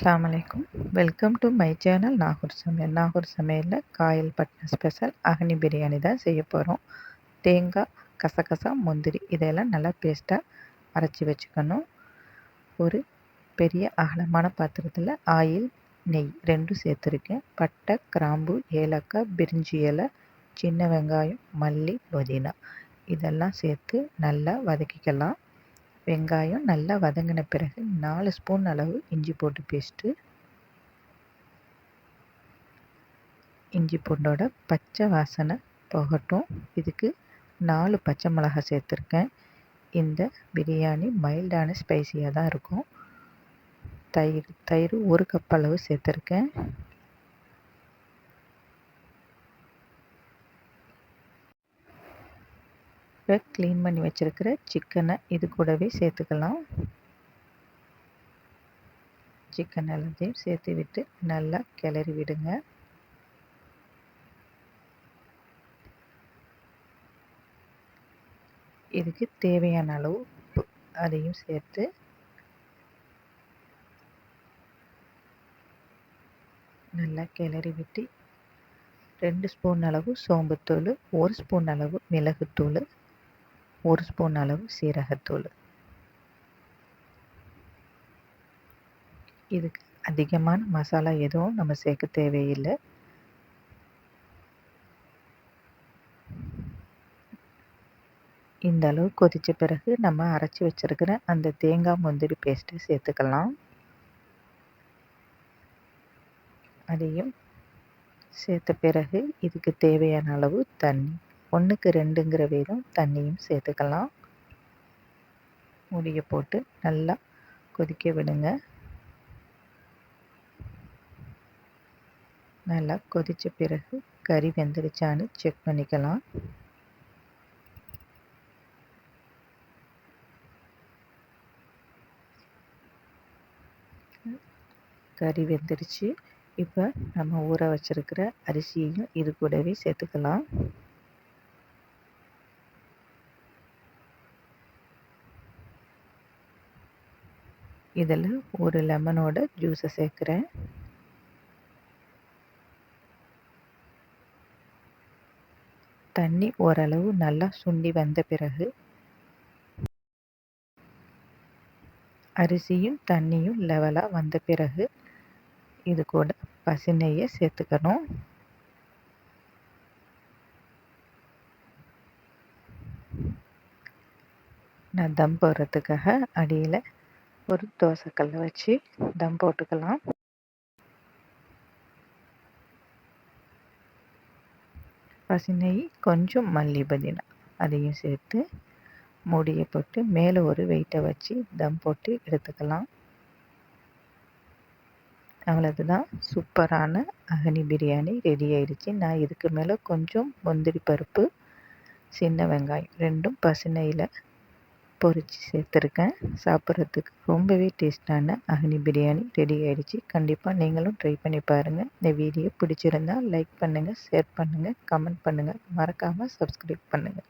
அஸ்ஸலாமு அலைக்கும். Welcome to my channel Nagore சமையல். நாகூர் சமையலில் காயல்பட்டினம் ஸ்பெஷல் அகனி பிரியாணி தான் செய்ய போகிறோம். தேங்காய், கசகசா, முந்திரி இதையெல்லாம் நல்லா பேஸ்ட்டாக அரைச்சி வச்சுக்கணும். ஒரு பெரிய அகலமான பாத்திரத்தில் ஆயில், நெய் ரெண்டும் சேர்த்துருக்கேன். பட்டை, கிராம்பு, ஏலக்காய், பிரிஞ்சி இலை, சின்ன வெங்காயம், மல்லி, புதினா இதெல்லாம் சேர்த்து நல்லா வதக்கிக்கலாம். வெங்காயம் நல்லா வதங்கின பிறகு 4 ஸ்பூன் அளவு இஞ்சி பூண்டு பேஸ்ட்டு, இஞ்சி பூண்டோட பச்சை வாசனை போகட்டும். இதுக்கு 4 பச்சை மிளகாய் சேர்த்துருக்கேன். இந்த பிரியாணி மைல்டான ஸ்பைசியாக தான் இருக்கும். தயிர் 1 கப் அளவு சேர்த்துருக்கேன். இப்போ க்ளீன் பண்ணி வச்சுருக்கிற சிக்கனை இது கூடவே சேர்த்துக்கலாம். சிக்கன் எல்லாத்தையும் சேர்த்து விட்டு நல்லா கிளறி விடுங்க. இதுக்கு தேவையான அளவு உப்பு அதையும் சேர்த்து நல்லா கிளறி விட்டு 2 ஸ்பூன் அளவு சோம்புத்தூள், 1 ஸ்பூன் அளவு மிளகுத்தூள், 1 ஸ்பூன் அளவு சீரகத்தூள். இதுக்கு அதிகமான மசாலா எதுவும் நம்ம சேர்க்க தேவையில்லை. இந்த அளவு கொதித்த பிறகு நம்ம அரைச்சி வச்சுருக்கிற அந்த தேங்காய் முந்திரி பேஸ்ட்டை சேர்த்துக்கலாம். அதையும் சேர்த்த பிறகு இதுக்கு தேவையான அளவு தண்ணி 1க்கு 2ங்கிற வீதம் தண்ணியும் சேர்த்துக்கலாம். மூடியை போட்டு நல்லா கொதிக்க விடுங்க. நல்லா கொதித்த பிறகு கறி வெந்துடுச்சான்னு செக் பண்ணிக்கலாம். கறி வெந்துடுச்சு. இப்போ நம்ம ஊற வச்சிருக்கிற அரிசியையும் இது கூடவே சேர்த்துக்கலாம். இதில் ஒரு லெமனோட ஜூஸை சேர்க்குறேன். தண்ணி ஓரளவு நல்லா சுண்டி வந்த பிறகு அரிசியும் தண்ணியும் லெவலாக வந்த பிறகு இது கூட பசு நெய்யை சேர்த்துக்கணும். நான் தம் போடுறதுக்காக அடியில் ஒரு தோசைக்கல்லை வச்சு தம் போட்டுக்கலாம். பசு நெய், கொஞ்சம் மல்லி, புதினா அதையும் சேர்த்து மூடியை போட்டு மேலே ஒரு வெயிட்டை வச்சு தம் போட்டு எடுத்துக்கலாம். அவ்வளவுதான், சூப்பரான அகனி பிரியாணி ரெடி ஆயிடுச்சு. நான் இதுக்கு மேலே கொஞ்சம் முந்திரி பருப்பு, சின்ன வெங்காயம் ரெண்டும் பசு நெய்யில் பொரித்து சேர்த்துருக்கேன். சாப்பிட்றதுக்கு ரொம்பவே டேஸ்டான அகனி பிரியாணி ரெடி ஆயிடுச்சு. கண்டிப்பாக நீங்களும் ட்ரை பண்ணி பாருங்கள். இந்த வீடியோ பிடிச்சிருந்தால் லைக் பண்ணுங்கள், ஷேர் பண்ணுங்கள், கமெண்ட் பண்ணுங்கள், மறக்காமல் சப்ஸ்கிரைப் பண்ணுங்கள்.